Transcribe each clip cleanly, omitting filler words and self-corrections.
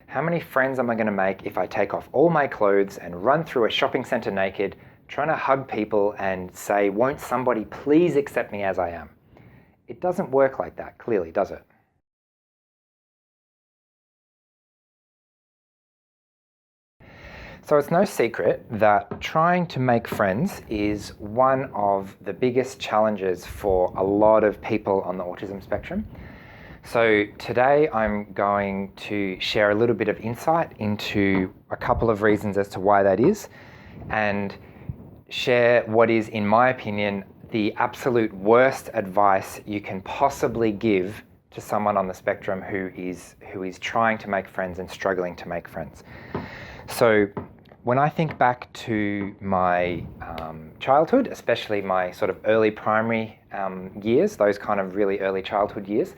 How many friends am I going to make if I take off all my clothes and run through a shopping centre naked, trying to hug people and say, won't somebody please accept me as I am? It doesn't work like that, clearly, does it? So it's no secret that trying to make friends is one of the biggest challenges for a lot of people on the autism spectrum. So today I'm going to share a little bit of insight into a couple of reasons as to why that is, and share what is, in my opinion, the absolute worst advice you can possibly give to someone on the spectrum who is trying to make friends and struggling to make friends. So when I think back to my childhood, especially my sort of early primary years, those kind of really early childhood years,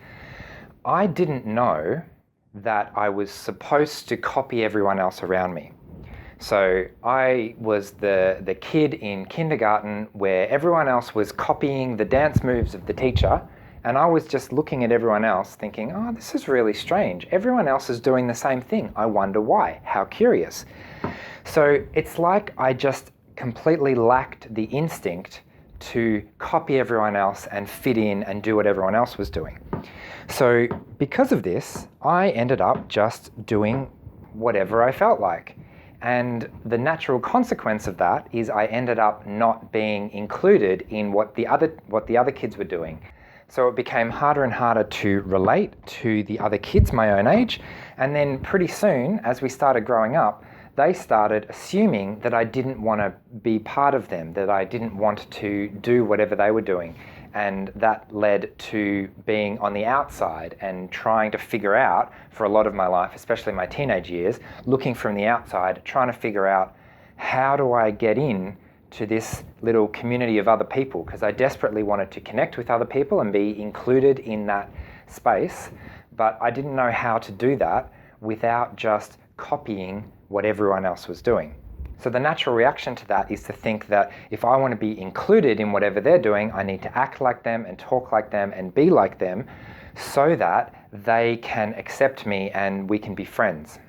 I didn't know that I was supposed to copy everyone else around me. So I was the kid in kindergarten where everyone else was copying the dance moves of the teacher, and I was just looking at everyone else thinking, oh, this is really strange. Everyone else is doing the same thing. I wonder why. How curious. So it's like I just completely lacked the instinct to copy everyone else and fit in and do what everyone else was doing. So because of this, I ended up just doing whatever I felt like. And the natural consequence of that is I ended up not being included in what the other kids were doing. So it became harder and harder to relate to the other kids my own age. And then pretty soon, as we started growing up, they started assuming that I didn't want to be part of them, that I didn't want to do whatever they were doing. And that led to being on the outside and trying to figure out, for a lot of my life, especially my teenage years, looking from the outside, trying to figure out, how do I get in to this little community of other people? Because I desperately wanted to connect with other people and be included in that space, but I didn't know how to do that without just copying what everyone else was doing. So the natural reaction to that is to think that if I want to be included in whatever they're doing, I need to act like them and talk like them and be like them so that they can accept me and we can be friends.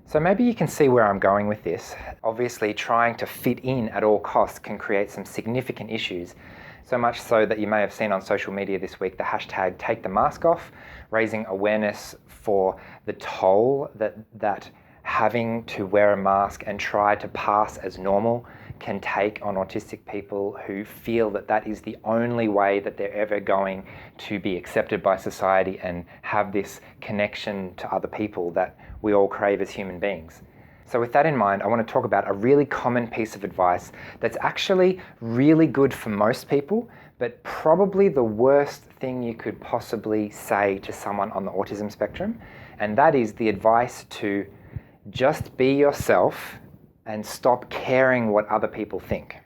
So maybe you can see where I'm going with this. Obviously, trying to fit in at all costs can create some significant issues. So much so that you may have seen on social media this week the hashtag Take the Mask Off, raising awareness for the toll that having to wear a mask and try to pass as normal can take on autistic people who feel that that is the only way that they're ever going to be accepted by society and have this connection to other people that we all crave as human beings. So with that in mind, I want to talk about a really common piece of advice that's actually really good for most people, but probably the worst thing you could possibly say to someone on the autism spectrum, and that is the advice to just be yourself and stop caring what other people think.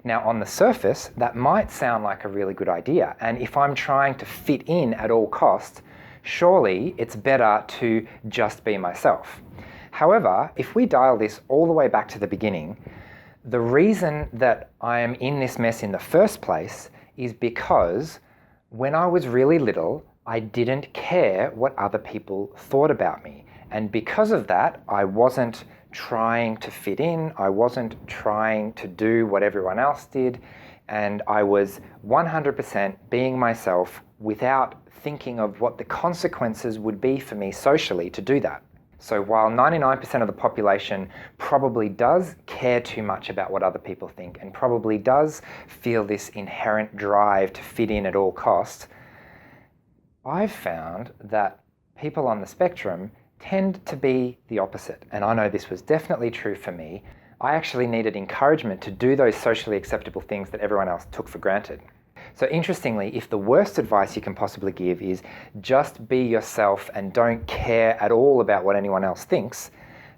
Now, on the surface, that might sound like a really good idea, and if I'm trying to fit in at all costs, surely it's better to just be myself. However, if we dial this all the way back to the beginning, the reason that I am in this mess in the first place is because when I was really little, I didn't care what other people thought about me. And because of that, I wasn't trying to fit in, I wasn't trying to do what everyone else did, and I was 100% being myself without thinking of what the consequences would be for me socially to do that. So while 99% of the population probably does care too much about what other people think and probably does feel this inherent drive to fit in at all costs, I've found that people on the spectrum tend to be the opposite. And I know this was definitely true for me. I actually needed encouragement to do those socially acceptable things that everyone else took for granted. So interestingly, if the worst advice you can possibly give is just be yourself and don't care at all about what anyone else thinks,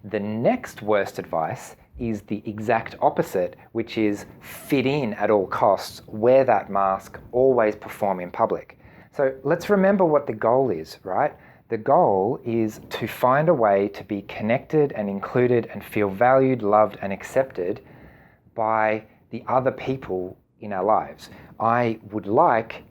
the next worst advice is the exact opposite, which is fit in at all costs, wear that mask, always perform in public. So let's remember what the goal is, right? The goal is to find a way to be connected and included and feel valued, loved, and accepted by the other people in our lives. I would like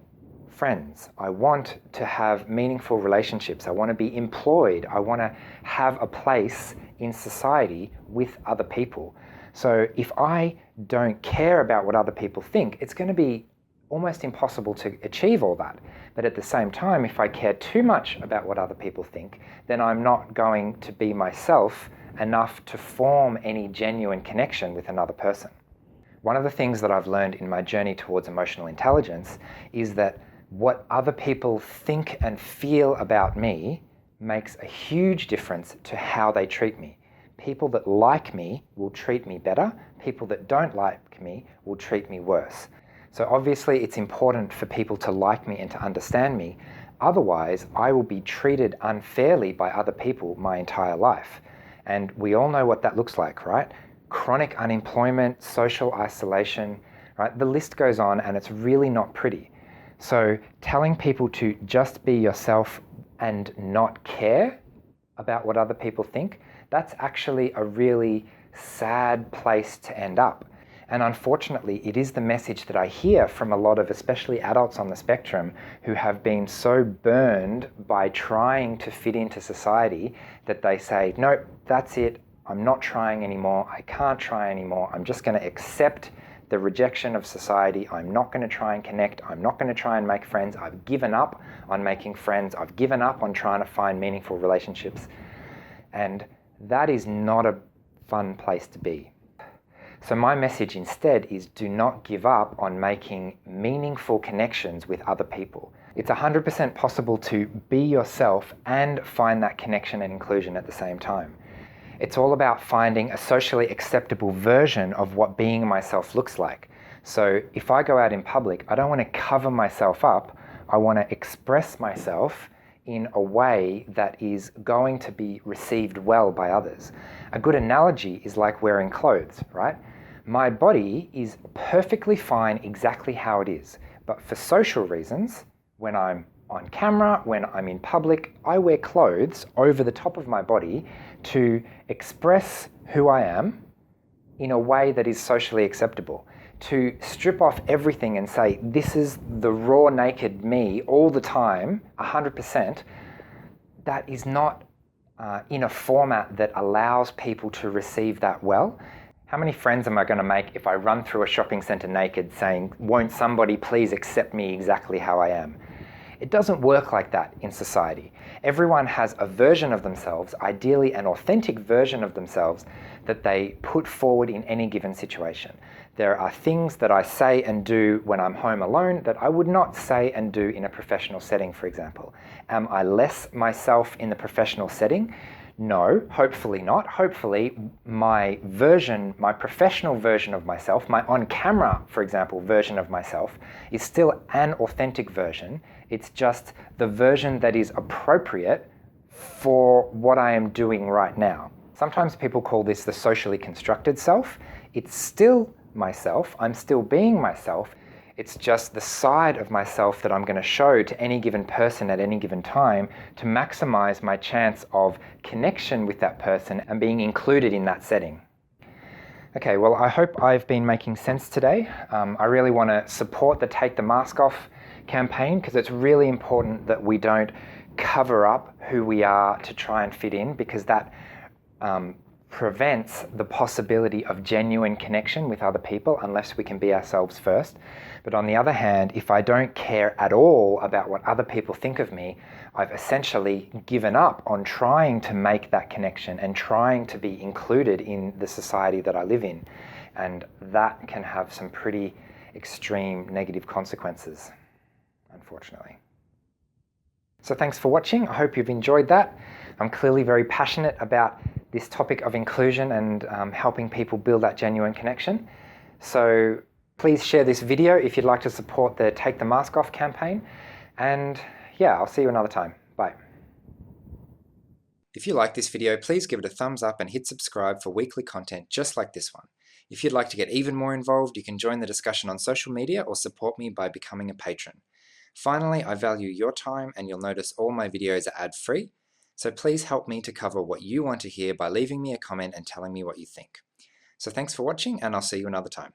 friends. I want to have meaningful relationships. I want to be employed. I want to have a place in society with other people. So if I don't care about what other people think, it's going to be almost impossible to achieve all that. But at the same time, if I care too much about what other people think, then I'm not going to be myself enough to form any genuine connection with another person. One of the things that I've learned in my journey towards emotional intelligence is that what other people think and feel about me makes a huge difference to how they treat me. People that like me will treat me better. People that don't like me will treat me worse. So obviously it's important for people to like me and to understand me. Otherwise, I will be treated unfairly by other people my entire life. And we all know what that looks like, right? Chronic unemployment, social isolation, right? The list goes on and it's really not pretty. So telling people to just be yourself and not care about what other people think, that's actually a really sad place to end up. And unfortunately, it is the message that I hear from a lot of, especially adults on the spectrum, who have been so burned by trying to fit into society that they say, no, that's it, I'm not trying anymore, I can't try anymore, I'm just going to accept the rejection of society, I'm not going to try and connect, I'm not going to try and make friends, I've given up on making friends, I've given up on trying to find meaningful relationships. And that is not a fun place to be. So my message instead is do not give up on making meaningful connections with other people. It's 100% possible to be yourself and find that connection and inclusion at the same time. It's all about finding a socially acceptable version of what being myself looks like. So if I go out in public, I don't want to cover myself up. I want to express myself in a way that is going to be received well by others. A good analogy is like wearing clothes, right? My body is perfectly fine exactly how it is, but for social reasons, when I'm on camera, when I'm in public, I wear clothes over the top of my body to express who I am in a way that is socially acceptable. To strip off everything and say, this is the raw, naked me all the time, 100%, that is not in a format that allows people to receive that well. How many friends am I going to make if I run through a shopping centre naked saying, won't somebody please accept me exactly how I am? It doesn't work like that in society. Everyone has a version of themselves, ideally an authentic version of themselves, that they put forward in any given situation. There are things that I say and do when I'm home alone that I would not say and do in a professional setting, for example. Am I less myself in the professional setting? No, hopefully not. Hopefully my professional version of myself, my on-camera, for example, version of myself, is still an authentic version. It's just the version that is appropriate for what I am doing right now. Sometimes people call this the socially constructed self. It's still myself. I'm still being myself. It's just the side of myself that I'm going to show to any given person at any given time to maximize my chance of connection with that person and being included in that setting. Okay, well, I hope I've been making sense today. I really want to support the Take the Mask Off campaign because it's really important that we don't cover up who we are to try and fit in, because that prevents the possibility of genuine connection with other people unless we can be ourselves first. But on the other hand, if I don't care at all about what other people think of me, I've essentially given up on trying to make that connection and trying to be included in the society that I live in. And that can have some pretty extreme negative consequences, unfortunately. So thanks for watching. I hope you've enjoyed that. I'm clearly very passionate about this topic of inclusion and helping people build that genuine connection. So please share this video if you'd like to support the Take the Mask Off campaign. And yeah, I'll see you another time. Bye. If you like this video, please give it a thumbs up and hit subscribe for weekly content just like this one. If you'd like to get even more involved, you can join the discussion on social media or support me by becoming a patron. Finally, I value your time, and you'll notice all my videos are ad-free. So please help me to cover what you want to hear by leaving me a comment and telling me what you think. So thanks for watching, and I'll see you another time.